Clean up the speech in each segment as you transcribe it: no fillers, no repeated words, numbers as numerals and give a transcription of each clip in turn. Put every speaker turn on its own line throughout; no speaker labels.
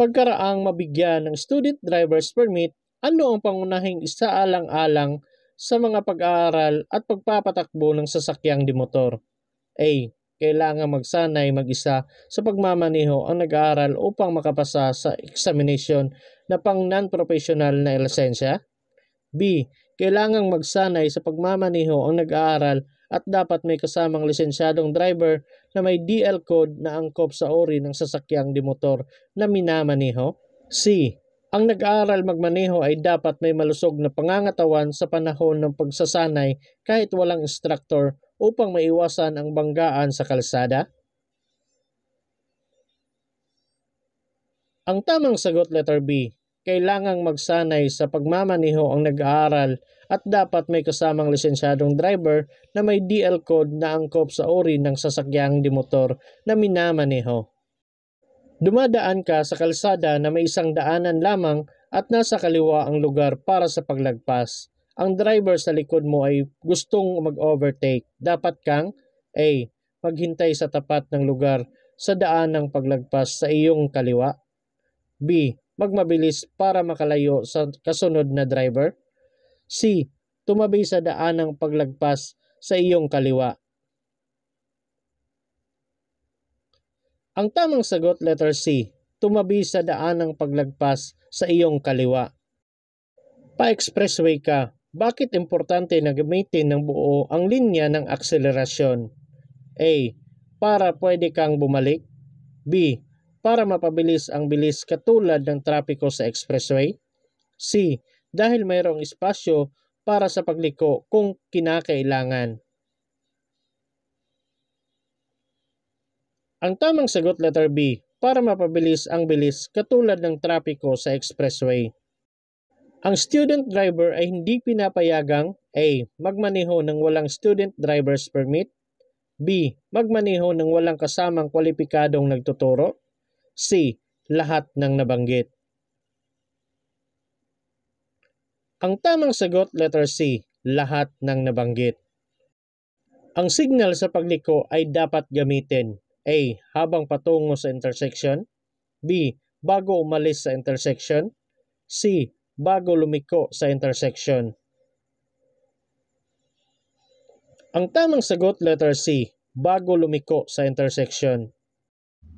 Pagkaraang mabigyan ng student driver's permit, ano ang pangunahing isaalang-alang sa mga pag-aaral at pagpapatakbo ng sasakyang dimotor? A. Kailangan magsanay mag-isa sa pagmamaneho ang nag-aaral upang makapasa sa examination na pang non-professional na lisensya. B. Kailangang magsanay sa pagmamaneho ang nag-aaral at dapat may kasamang lisensyadong driver na may DL code na angkop sa uri ng sasakyang dimotor na minamaneho. C. Ang nag-aaral magmaneho ay dapat may malusog na pangangatawan sa panahon ng pagsasanay kahit walang instructor upang maiwasan ang banggaan sa kalsada. Ang tamang sagot letter B. Kailangang magsanay sa pagmamaneho ang nag-aaral at dapat may kasamang lisensyadong driver na may DL code na angkop sa uri ng sasakyang dimotor na minamaneho. Dumadaan ka sa kalsada na may isang daanan lamang at nasa kaliwa ang lugar para sa paglagpas. Ang driver sa likod mo ay gustong mag-overtake. Dapat kang A. Maghintay sa tapat ng lugar sa daan ng paglagpas sa iyong kaliwa. B. Magmabilis para makalayo sa kasunod na driver. C. Tumabi sa daan ng paglagpas sa iyong kaliwa. Ang tamang sagot letter C. Tumabi sa daan ng paglagpas sa iyong kaliwa. Pa-expressway ka. Bakit importante na gamitin ng buo ang linya ng akselerasyon? A. Para pwede kang bumalik. B. Para mapabilis ang bilis katulad ng trapiko sa expressway. C. Dahil mayroong espasyo para sa pagliko kung kinakailangan. Ang tamang sagot letter B. Para mapabilis ang bilis katulad ng trapiko sa expressway. Ang student driver ay hindi pinapayagang A. Magmaneho ng walang student driver's permit. B. Magmaneho ng walang kasamang kwalipikadong nagtuturo. C. Lahat ng nabanggit. Ang tamang sagot letter C. Lahat ng nabanggit. Ang signal sa pagliko ay dapat gamitin. A. Habang patungo sa intersection. B. Bago umalis sa intersection. C. Bago lumiko sa intersection. Ang tamang sagot letter C. Bago lumiko sa intersection.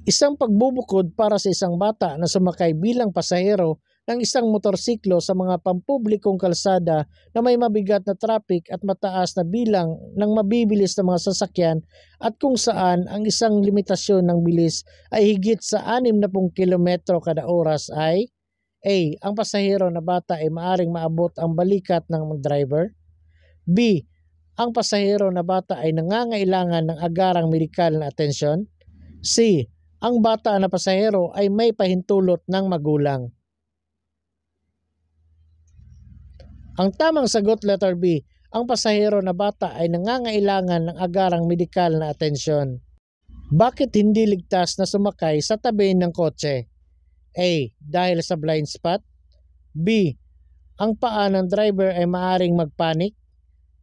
Isang pagbubukod para sa isang bata na sumakay bilang pasahero ng isang motorsiklo sa mga pampublikong kalsada na may mabigat na traffic at mataas na bilang ng mabibilis na mga sasakyan at kung saan ang isang limitasyon ng bilis ay higit sa 60 kilometro kada oras ay A. Ang pasahero na bata ay maaring maabot ang balikat ng driver. B. Ang pasahero na bata ay nangangailangan ng agarang medikal na atensyon. C. Ang bata na pasahero ay may pahintulot ng magulang. Ang tamang sagot letter B. Ang pasahero na bata ay nangangailangan ng agarang medikal na atensyon. Bakit hindi ligtas na sumakay sa tabi ng kotse? A. Dahil sa blind spot. B. Ang paa ng driver ay maaring magpanik.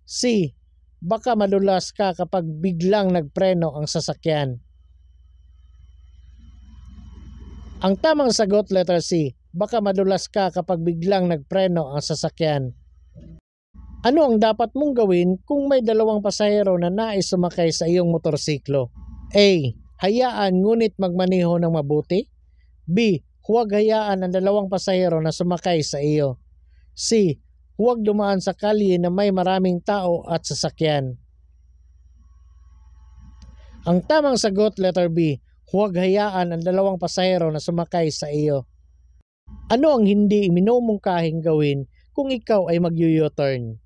C. Baka madulas ka kapag biglang nagpreno ang sasakyan. Ang tamang sagot letter C. Baka madulas ka kapag biglang nagpreno ang sasakyan. Ano ang dapat mong gawin kung may dalawang pasahero na nais sumakay sa iyong motorsiklo? A. Hayaan ngunit magmaneho ng mabuti. B. Huwag hayaan ang dalawang pasahero na sumakay sa iyo. C. Huwag dumaan sa kalye na may maraming tao at sasakyan. Ang tamang sagot letter B. Huwag hayaan ang dalawang pasahero na sumakay sa iyo. Ano ang hindi minumungkahing gawin kung ikaw ay mag-U-turn?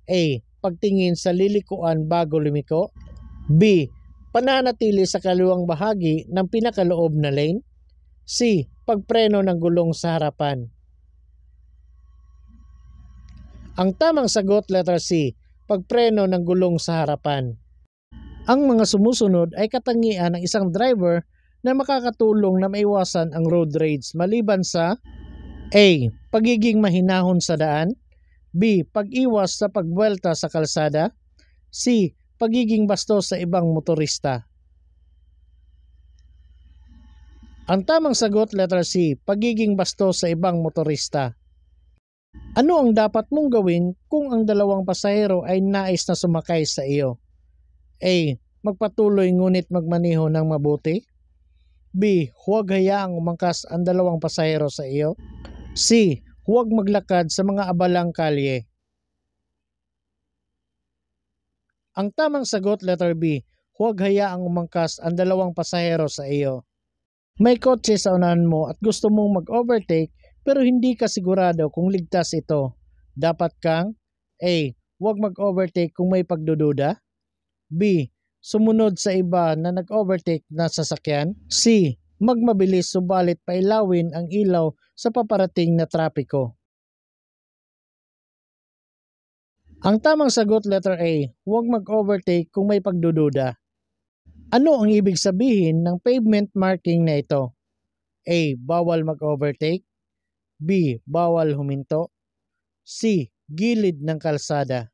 A. Pagtingin sa lilikuan bago lumiko. B. Pananatili sa kaliwang bahagi ng pinakaloob na lane. C. Pagpreno ng gulong sa harapan. Ang tamang sagot letter C. Pagpreno ng gulong sa harapan. Ang mga sumusunod ay katangian ng isang driver na makakatulong na maiwasan ang road rage maliban sa A. Pagiging mahinahon sa daan. B. Pag-iwas sa pagbuelta sa kalsada. C. Pagiging bastos sa ibang motorista. Ang tamang sagot, letter C, pagiging bastos sa ibang motorista. Ano ang dapat mong gawin kung ang dalawang pasahero ay nais na sumakay sa iyo? A. Magpatuloy ngunit magmaneho ng mabuti. B. Huwag hayaang umangkas ang dalawang pasahero sa iyo. C. Huwag maglakad sa mga abalang kalye. Ang tamang sagot, letter B, huwag hayaang umangkas ang dalawang pasahero sa iyo. May kotse sa unahan mo at gusto mong mag-overtake pero hindi ka sigurado kung ligtas ito. Dapat kang A. Huwag mag-overtake kung may pagdududa. B. Sumunod sa iba na nag-overtake na sasakyan. C. Magmabilis subalit pailawin ang ilaw sa paparating na trapiko. Ang tamang sagot, letter A, huwag mag-overtake kung may pagdududa. Ano ang ibig sabihin ng pavement marking na ito? A. Bawal mag-overtake. B. Bawal huminto. C. Gilid ng kalsada.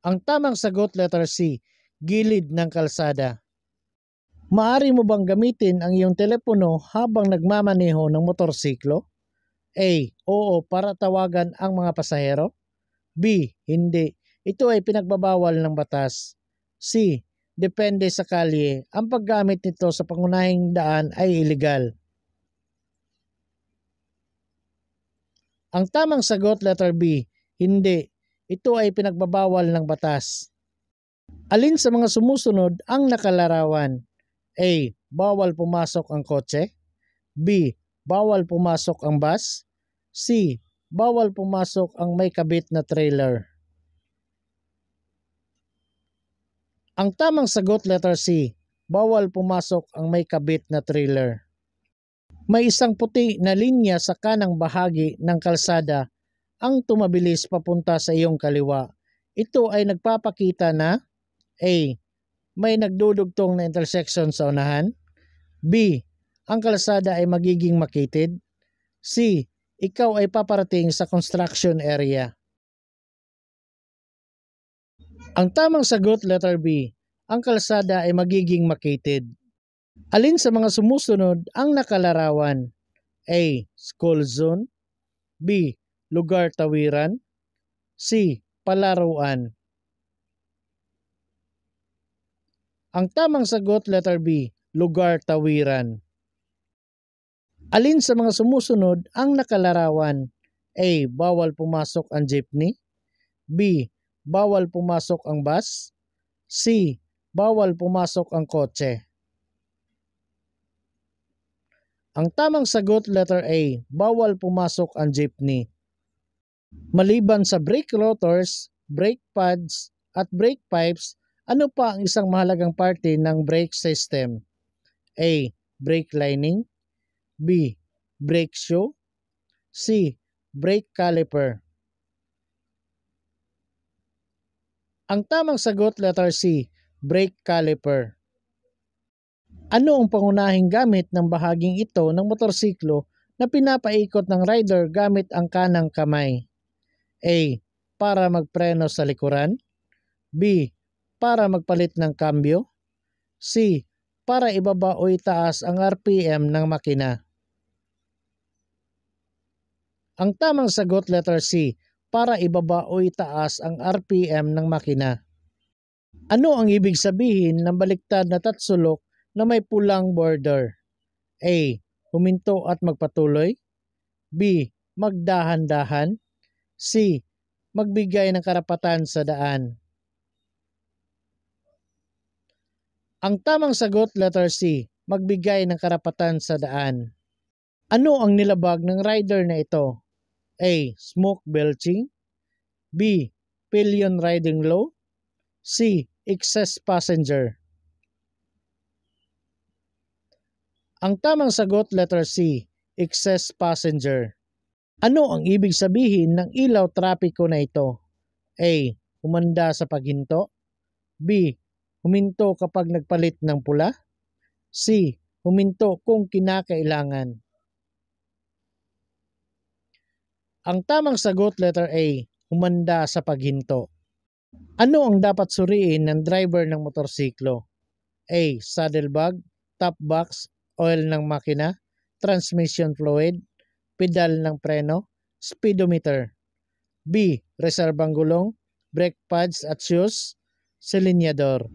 Ang tamang sagot, letter C, gilid ng kalsada. Maari mo bang gamitin ang iyong telepono habang nagmamaneho ng motorsiklo? A. Oo, para tawagan ang mga pasahero. B. Hindi. Ito ay pinagbabawal ng batas. C. Depende sa kalye. Ang paggamit nito sa pangunahing daan ay illegal. Ang tamang sagot, letter B, hindi. Ito ay pinagbabawal ng batas. Alin sa mga sumusunod ang nakalarawan? A. Bawal pumasok ang kotse. B. Bawal pumasok ang bus. C. Bawal pumasok ang may kabit na trailer. Ang tamang sagot, letter C, bawal pumasok ang may kabit na trailer. May isang puti na linya sa kanang bahagi ng kalsada ang tumabilis papunta sa iyong kaliwa. Ito ay nagpapakita na A. May nagdudugtong na intersection sa unahan. B. Ang kalsada ay magiging makitid. C. Ikaw ay paparating sa construction area. Ang tamang sagot, letter B, ang kalsada ay magiging makitid. Alin sa mga sumusunod ang nakalarawan? A. School zone. B. Lugar tawiran. C. Palaruan. Ang tamang sagot, letter B, lugar tawiran. Alin sa mga sumusunod ang nakalarawan? A. Bawal pumasok ang jeepney. B. Bawal pumasok ang bus. C. Bawal pumasok ang kotse. Ang tamang sagot, letter A, bawal pumasok ang jeepney. Maliban sa brake rotors, brake pads, at brake pipes, ano pa ang isang mahalagang parte ng brake system? A. Brake lining. B. Brake shoe. C. Brake caliper. Ang tamang sagot, letter C, brake caliper. Ano ang pangunahing gamit ng bahaging ito ng motorsiklo na pinapaikot ng rider gamit ang kanang kamay? A. Para magpreno sa likuran. B. Para magpalit ng kambyo. C. Para ibaba o itaas ang RPM ng makina. Ang tamang sagot, letter C, para ibaba o itaas ang RPM ng makina. Ano ang ibig sabihin ng baliktad na tatsulok na may pulang border? A. Huminto at magpatuloy. B. Magdahan-dahan. C. Magbigay ng karapatan sa daan. Ang tamang sagot, letter C, magbigay ng karapatan sa daan. Ano ang nilabag ng rider na ito? A. Smoke belching. B. Pillion riding low. C. Excess passenger. Ang tamang sagot, letter C, excess passenger. Ano ang ibig sabihin ng ilaw trapiko na ito? A. Humanda sa paghinto. B. Huminto kapag nagpalit ng pula. C. Huminto kung kinakailangan. Ang tamang sagot, letter A, humanda sa paghinto. Ano ang dapat suriin ng driver ng motorsiklo? A. Saddlebag. top box, oil ng makina, transmission fluid, pedal ng preno, speedometer. B. Reserbang gulong, brake pads at shoes, silinyador.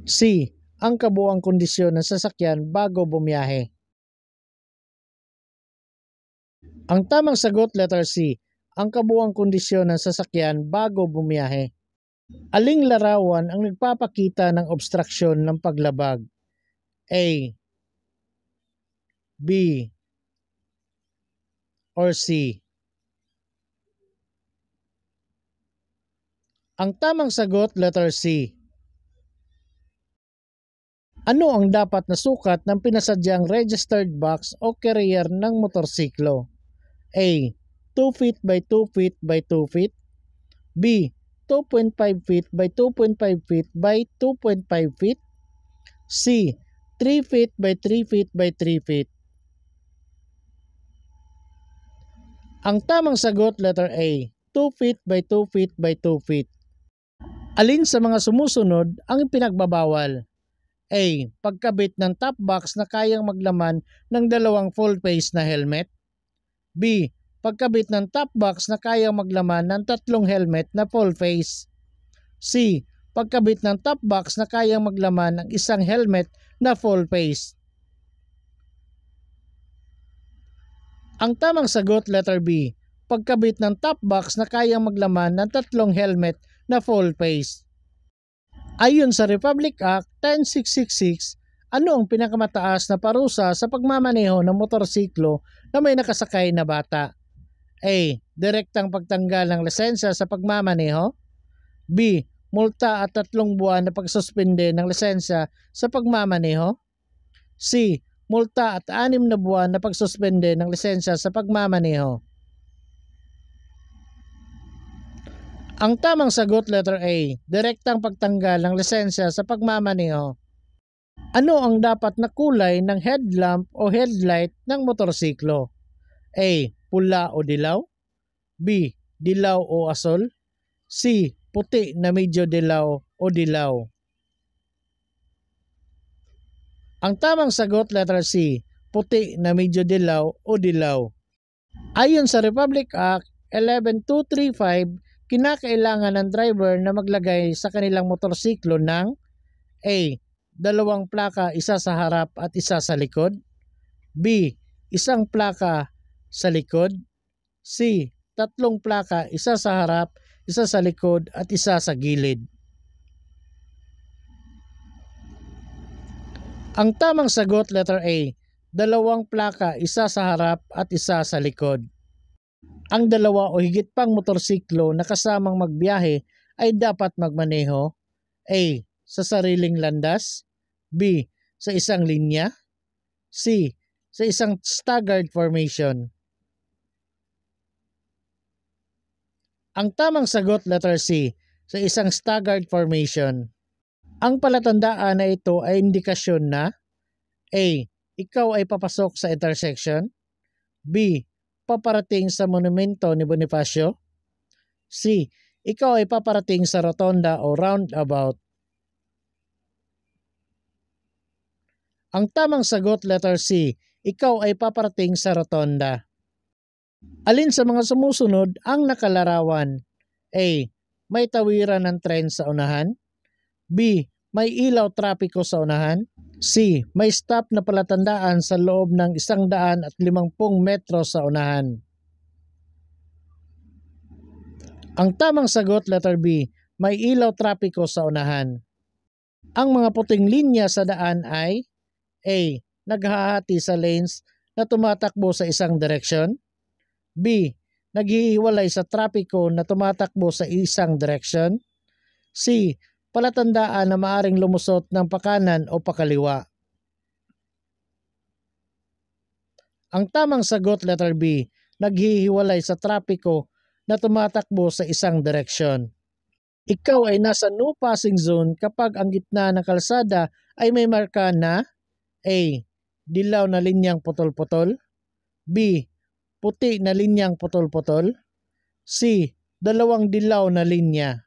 C. Ang kabuuang kondisyon ng sasakyan bago bumiyahe. Ang tamang sagot, letter C. Ang kabuuang kondisyon ng sasakyan bago bumiyahe. Aling larawan ang nagpapakita ng obstruksyon ng paglabag? A, B, or C? Ang tamang sagot, letter C. Ano ang dapat na sukat ng pinasadyang registered box o carrier ng motorsiklo? A. 2 feet by 2 feet by 2 feet. B. 2.5 feet by 2.5 feet by 2.5 feet. C. 3 feet by 3 feet by 3 feet. Ang tamang sagot, letter A. 2 feet by 2 feet by 2 feet. Alin sa mga sumusunod ang pinagbabawal? A. Pagkabit ng top box na kayang maglaman ng dalawang full face na helmet. B. Pagkabit ng top box na kayang maglaman ng tatlong helmet na full face. C. Pagkabit ng top box na kayang maglaman ng isang helmet na full face. Ang tamang sagot, letter B. Pagkabit ng top box na kayang maglaman ng tatlong helmet na full face. Ayon sa Republic Act 10666, ano ang pinakamataas na parusa sa pagmamaneho ng motorsiklo na may nakasakay na bata? A. Direktang pagtanggal ng lisensya sa pagmamaneho. B. Multa at 3 buwan na pagsuspende ng lisensya sa pagmamaneho. C. Multa at 6 na buwan na pagsuspende ng lisensya sa pagmamaneho. Ang tamang sagot, letter A. Direktang pagtanggal ng lisensya sa pagmamaneho. Ano ang dapat na kulay ng headlamp o headlight ng motorsiklo? A. Pula o dilaw. B. Dilaw o asol. C. Puti na medyo dilaw o dilaw. Ang tamang sagot, letter C. Puti na medyo dilaw o dilaw. Ayon sa Republic Act 11235, kinakailangan ng driver na maglagay sa kanilang motorsiklo ng A. 2 plaka, isa sa harap at isa sa likod. B. 1 plaka sa likod. C. 3 plaka, isa sa harap, isa sa likod at isa sa gilid. Ang tamang sagot, letter A. 2 plaka, isa sa harap at isa sa likod. Ang 2 o higit pang motorsiklo na kasamang magbiyahe ay dapat magmaneho A. Sa sariling landas. B. Sa isang linya. C. Sa isang staggered formation. Ang tamang sagot, letter C. Sa isang staggered formation. Ang palatandaan na ito ay indikasyon na A. Ikaw ay papasok sa intersection. B. Paparating sa monumento ni Bonifacio. C. Ikaw ay paparating sa rotonda o roundabout. Ang tamang sagot, letter C. Ikaw ay paparating sa rotonda. Alin sa mga sumusunod ang nakalarawan? A. May tawiran ng tren sa unahan. B. May ilaw trapiko sa unahan. C. May stop na palatandaan sa loob ng 150 metro sa unahan. Ang tamang sagot, letter B. May ilaw trapiko sa unahan. Ang mga puting linya sa daan ay A. Naghahati sa lanes na tumatakbo sa isang direksyon. B. Naghihiwalay sa trapiko na tumatakbo sa isang direksyon. C. Palatandaan na maaring lumusot ng pakanan o pakaliwa. Ang tamang sagot, letter B. Naghihiwalay sa trapiko na tumatakbo sa isang direksyon. Ikaw ay nasa no passing zone kapag ang gitna ng kalsada ay may marka na A. Dilaw na linyang putol-putol. B. Puti na linyang putol-putol. C. 2 dilaw na linya.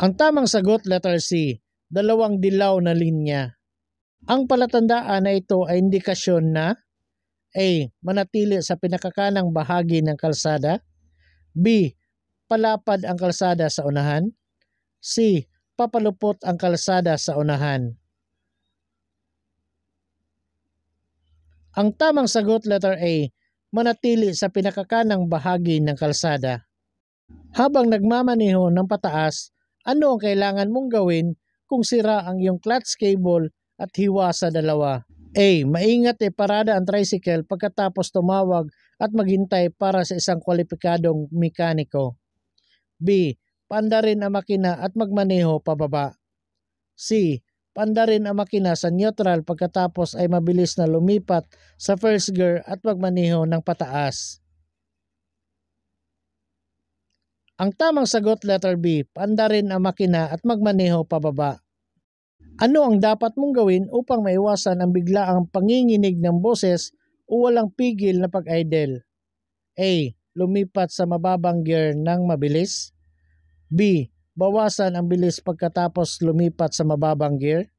Ang tamang sagot, letter C. dalawang dilaw na linya. Ang palatandaan na ito ay indikasyon na A. Manatili sa pinakakanang bahagi ng kalsada. B. Palapad ang kalsada sa unahan. C. Papalupot ang kalsada sa unahan. Ang tamang sagot, letter A. Manatili sa pinakakanang bahagi ng kalsada. Habang nagmamaneho ng pataas, ano ang kailangan mong gawin kung sira ang iyong clutch cable at hiwa sa dalawa? A. Maingat parada ang tricycle pagkatapos tumawag at maghintay para sa isang kwalipikadong mekaniko. B. Paandarin ang makina at magmaneho pababa. C. Paandarin ang makina sa neutral pagkatapos ay mabilis na lumipat sa first gear at magmaneho ng pataas. Ang tamang sagot, letter B. Paandarin ang makina at magmaneho pababa. Ano ang dapat mong gawin upang maiwasan ang biglaang panginginig ng boses o walang pigil na pag-idle? A. Lumipat sa mababang gear ng mabilis. B. Bawasan ang bilis pagkatapos lumipat sa mababang gear.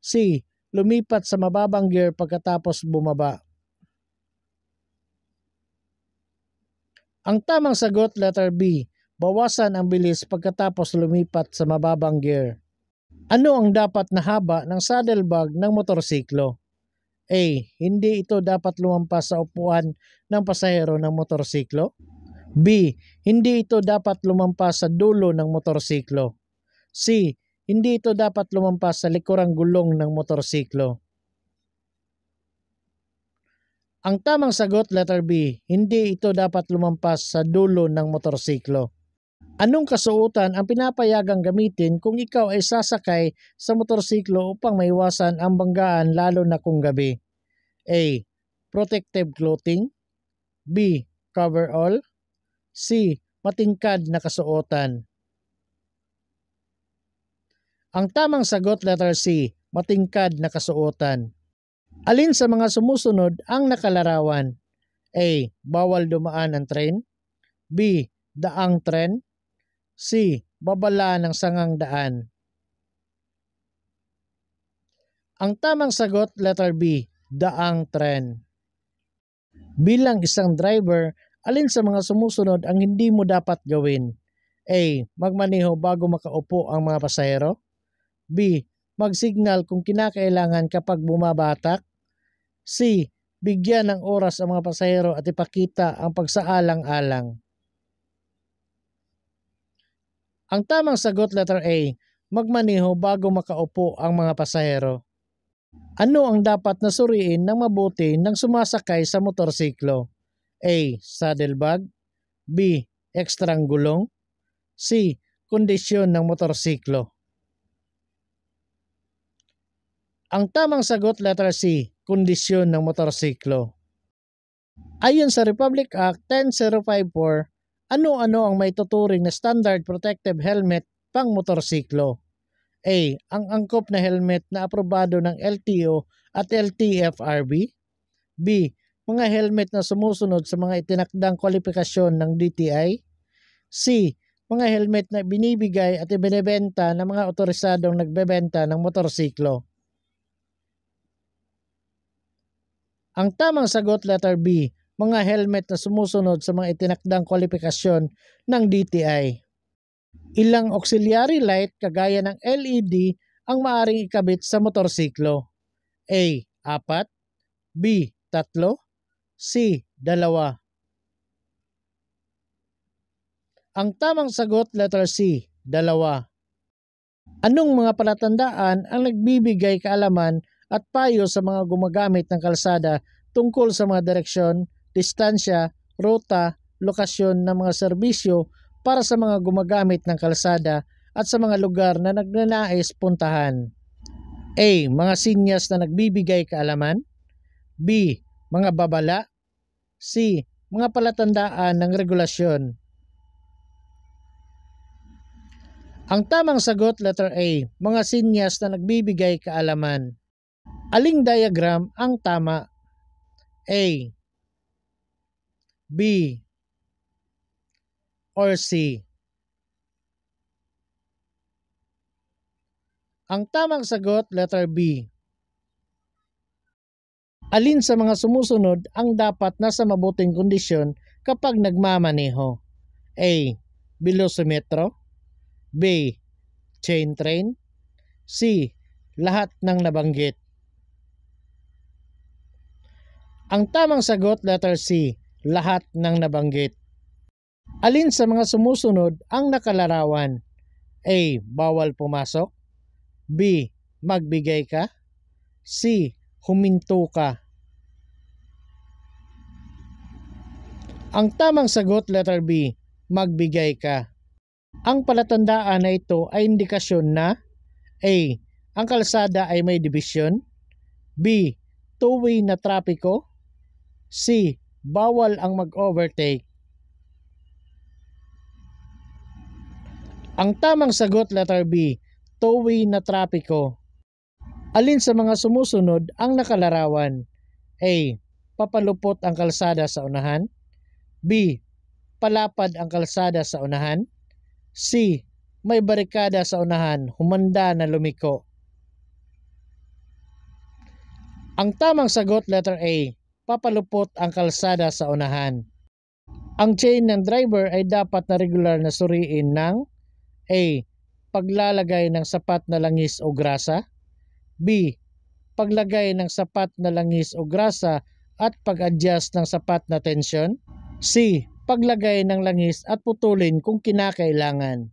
C. Lumipat sa mababang gear pagkatapos bumaba. Ang tamang sagot, letter B. Bawasan ang bilis pagkatapos lumipat sa mababang gear. Ano ang dapat na haba ng saddlebag ng motorsiklo? A. Hindi ito dapat lumampas sa upuan ng pasahero ng motorsiklo. B. Hindi ito dapat lumampas sa dulo ng motorsiklo. C. Hindi ito dapat lumampas sa likurang gulong ng motorsiklo. Ang tamang sagot, letter B. Hindi ito dapat lumampas sa dulo ng motorsiklo. Anong kasuotan ang pinapayagang gamitin kung ikaw ay sasakay sa motorsiklo upang maiwasan ang banggaan lalo na kung gabi? A. Protective clothing. B. Coverall. C. Matingkad na kasuotan. Ang tamang sagot, letter C. Matingkad na kasuotan. Alin sa mga sumusunod ang nakalarawan? A. Bawal dumaan ang tren. B. Daang tren. C. Babala ng sangang daan. Ang tamang sagot, letter B. Daang tren. Bilang isang driver, alin sa mga sumusunod ang hindi mo dapat gawin? A. Magmaneho bago makaupo ang mga pasahero. B. Magsignal kung kinakailangan kapag bumabatak. C. Bigyan ng oras ang mga pasahero at ipakita ang pagsaalang-alang. Ang tamang sagot, letter A. Magmaneho bago makaupo ang mga pasahero. Ano ang dapat na suriin ng mabuti ng sumasakay sa motorsiklo? A. Saddlebag. B. Ekstrang gulong. C. Kondisyon ng motorsiklo. Ang tamang sagot, letter C. Kondisyon ng motorsiklo. Ayon sa Republic Act 10054, ano-ano ang may tuturing na standard protective helmet pang motorsiklo? A. Ang angkop na helmet na aprobado ng LTO at LTFRB. B. Mga helmet na sumusunod sa mga itinakdang kwalifikasyon ng DTI. C. Mga helmet na binibigay at ibinebenta ng mga otorisadong nagbebenta ng motorsiklo. Ang tamang sagot, letter B. Mga helmet na sumusunod sa mga itinakdang kwalifikasyon ng DTI. Ilang auxiliary light kagaya ng LED ang maaaring ikabit sa motorsiklo? A. 4. B. 3. C. 2. Ang tamang sagot, letter C. 2. Anong mga palatandaan ang nagbibigay kaalaman at payo sa mga gumagamit ng kalsada tungkol sa mga direksyon, distansya, ruta, lokasyon ng mga serbisyo para sa mga gumagamit ng kalsada at sa mga lugar na nagnanais puntahan? A. Mga sinyas na nagbibigay kaalaman. B. Mga babala. C. Mga palatandaan ng regulasyon. Ang tamang sagot, letter A. Mga sinyas na nagbibigay kaalaman. Aling diagram ang tama? A. B. Or C? Ang tamang sagot, letter B. Alin sa mga sumusunod ang dapat nasa mabuting kondisyon kapag nagmamaneho? A. Velocimetro. B. Chain train. C. Lahat ng nabanggit. Ang tamang sagot, letter C. Lahat ng nabanggit. Alin sa mga sumusunod ang nakalarawan? A. Bawal pumasok. B. Magbigay ka. C. Huminto ka. Ang tamang sagot, letter B. Magbigay ka. Ang palatandaan na ito ay indikasyon na A. Ang kalsada ay may dibisyon. B. Two-way na trapiko. C. Bawal ang mag-overtake. Ang tamang sagot, letter B. Two-way na trapiko. Alin sa mga sumusunod ang nakalarawan? A. Papalupot ang kalsada sa unahan. B. Palapad ang kalsada sa unahan. C. May barikada sa unahan, humanda na lumiko. Ang tamang sagot, letter A. Papalupot ang kalsada sa unahan. Ang chain ng driver ay dapat na regular na suriin ng A. Paglalagay ng sapat na langis o grasa. B. Paglagay ng sapat na langis o grasa at pag-adjust ng sapat na tensyon. C. Paglagay ng langis at putulin kung kinakailangan.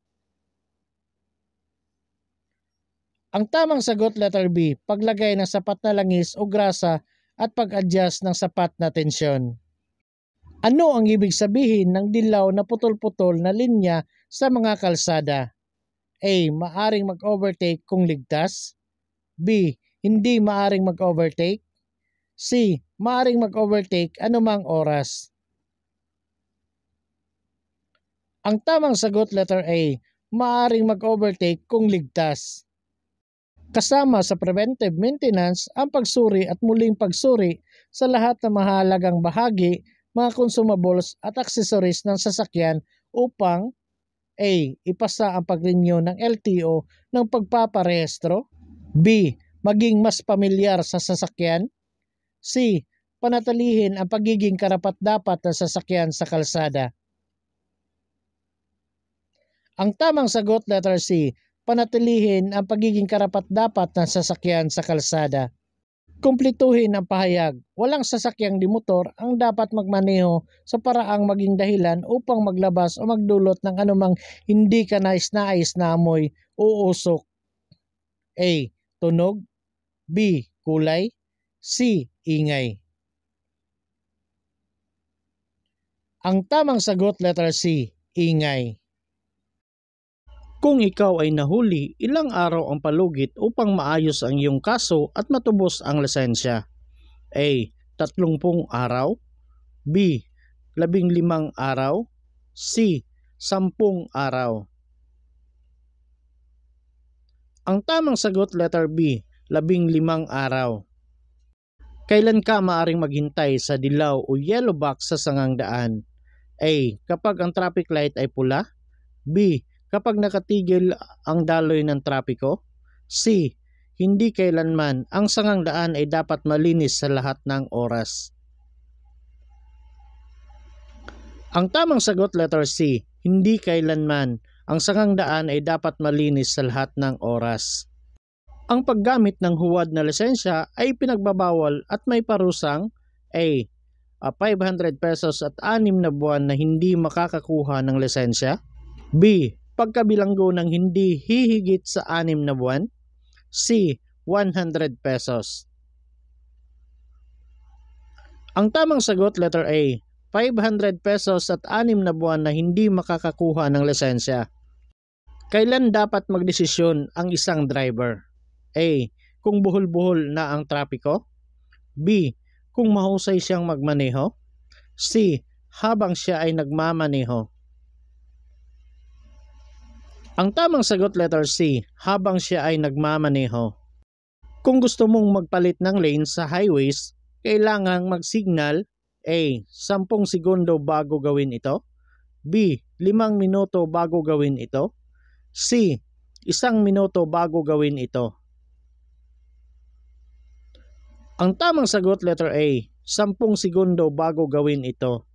Ang tamang sagot, letter B. Paglagay ng sapat na langis o grasa at pag-adjust ng sapat na tensyon. Ano ang ibig sabihin ng dilaw na putol-putol na linya sa mga kalsada? A. Maaring mag-overtake kung ligtas. B. Hindi maaring mag-overtake. C. Maaring mag-overtake anumang oras. Ang tamang sagot, letter A. Maaring mag-overtake kung ligtas. Kasama sa preventive maintenance ang pagsuri at muling pagsuri sa lahat ng mahalagang bahagi, mga consumables at accessories ng sasakyan upang A. Ipasa ang pag-renew ng LTO ng pagpaparehistro. B. Maging mas pamilyar sa sasakyan. C. Panatilihin ang pagiging karapat-dapat ng sasakyan sa kalsada. Ang tamang sagot, letter C. Panatilihin ang pagiging karapat-dapat ng sasakyan sa kalsada. Kumpletuhin ang pahayag. Walang sasakyang dimotor ang dapat magmaneho sa paraang maging dahilan upang maglabas o magdulot ng anumang hindi ka nais-nais na amoy o usok. A. Tunog. B. Kulay. C. Ingay. Ang tamang sagot, letter C. Ingay. Kung ikaw ay nahuli, ilang araw ang palugit upang maayos ang iyong kaso at matubos ang lisensya? A. 30 araw. B. 15 araw. C. 10 araw. Ang tamang sagot, letter B. 15 araw. Kailan ka maaring maghintay sa dilaw o yellow box sa sangang daan? A. Kapag ang traffic light ay pula. B. Kapag nakatigil ang daloy ng trapiko. C. Hindi kailanman. Ang sangang daan ay dapat malinis sa lahat ng oras. Ang tamang sagot, letter C. Hindi kailanman. Ang sangang daan ay dapat malinis sa lahat ng oras. Ang paggamit ng huwad na lisensya ay pinagbabawal at may parusang A. 500 pesos at 6 na buwan na hindi makakakuha ng lisensya. B. Pagkabilanggo ng hindi hihigit sa 6 na buwan. C. 100 pesos. Ang tamang sagot, letter A. 500 pesos at 6 na buwan na hindi makakakuha ng lisensya. Kailan dapat magdesisyon ang isang driver? A. Kung buhol-buhol na ang trapiko. B. Kung mahusay siyang magmaneho. C. Habang siya ay nagmamaneho. Ang tamang sagot, letter C. Habang siya ay nagmamaneho. Kung gusto mong magpalit ng lane sa highways, kailangang mag-signal A. 10 segundo bago gawin ito. B. 5 minuto bago gawin ito. C. 1 minuto bago gawin ito. Ang tamang sagot letter A, 10 segundo bago gawin ito.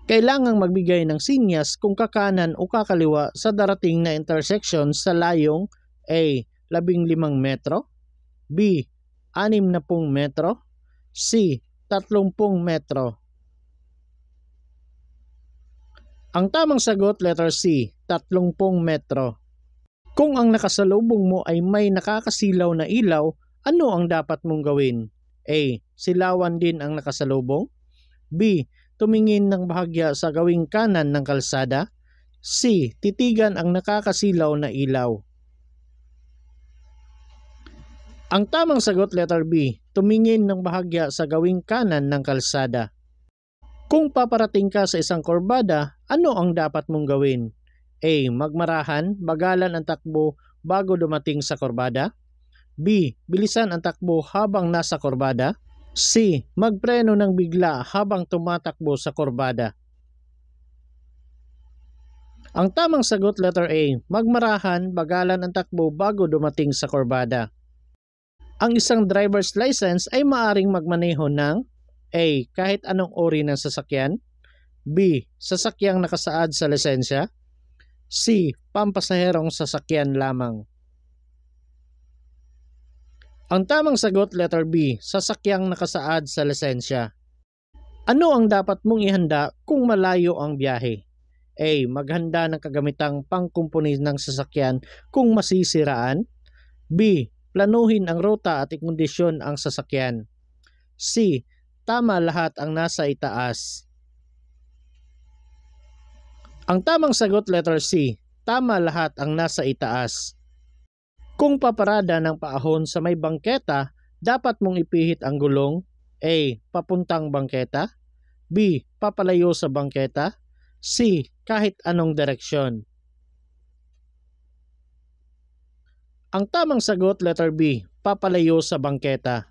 Kailangang magbigay ng sinyas kung kakanan o kakaliwa sa darating na intersection sa layong A. 15 metro, B. 60 metro, C. 30 metro. Ang tamang sagot letter C, 30 metro. Kung ang nakasalubong mo ay may nakakasilaw na ilaw, ano ang dapat mong gawin? A. Silawan din ang nakasalubong. B. Tumingin ng bahagya sa gawing kanan ng kalsada. C. Titigan ang nakakasilaw na ilaw. Ang tamang sagot letter B, tumingin ng bahagya sa gawing kanan ng kalsada. Kung paparating ka sa isang kurbada, ano ang dapat mong gawin? A. Magmarahan, bagalan ang takbo bago dumating sa kurbada. B. Bilisan ang takbo habang nasa kurbada. C. Magpreno ng bigla habang tumatakbo sa kurbada. Ang tamang sagot letter A, magmarahan, bagalan ang takbo bago dumating sa kurbada. Ang isang driver's license ay maaring magmaneho ng A. Kahit anong uri ng sasakyan. B. Sasakyang nakasaad sa lisensya. C. Pampasaherong sasakyan lamang. Ang tamang sagot letter B, sasakyang nakasaad sa lisensya. Ano ang dapat mong ihanda kung malayo ang biyahe? A. Maghanda ng kagamitang pangkumpuni ng sasakyan kung masisiraan. B. Planuhin ang ruta at ikondisyon ang sasakyan. C. Tama lahat ang nasa itaas. Ang tamang sagot letter C, tama lahat ang nasa itaas. Kung paparada ng paahon sa may bangketa, dapat mong ipihit ang gulong. A. Papuntang bangketa. B. Papalayo sa bangketa. C. Kahit anong direksyon. Ang tamang sagot letter B, papalayo sa bangketa.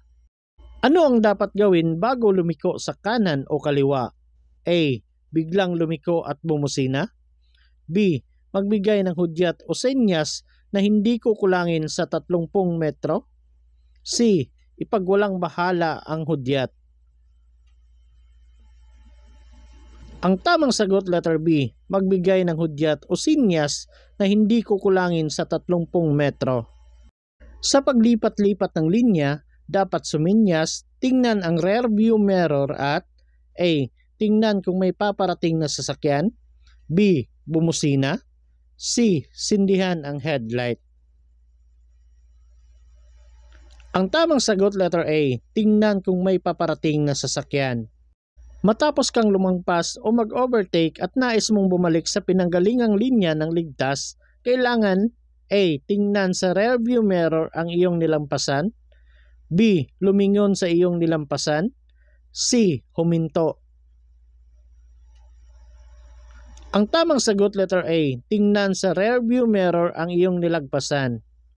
Ano ang dapat gawin bago lumiko sa kanan o kaliwa? A. Biglang lumiko at bumusina. B. Magbigay ng hudyat o senyas na hindi kukulangin sa 30 metro. C. Ipagwalang bahala ang hudyat. Ang tamang sagot letter B, magbigay ng hudyat o sinyas na hindi kukulangin sa 30 metro. Sa paglipat-lipat ng linya, dapat suminyas, tingnan ang rear view mirror at A. Tingnan kung may paparating na sasakyan. B. Bumusina. C. Sindihan ang headlight. Ang tamang sagot letter A, tingnan kung may paparating na sasakyan. Matapos kang lumangpas o mag-overtake at nais mong bumalik sa pinanggalingang linya ng ligtas, kailangan A. Tingnan sa rearview mirror ang iyong nilampasan. B. Lumingon sa iyong nilampasan. C. Huminto. Ang tamang sagot letter A, tingnan sa rearview mirror ang iyong nilagpasan.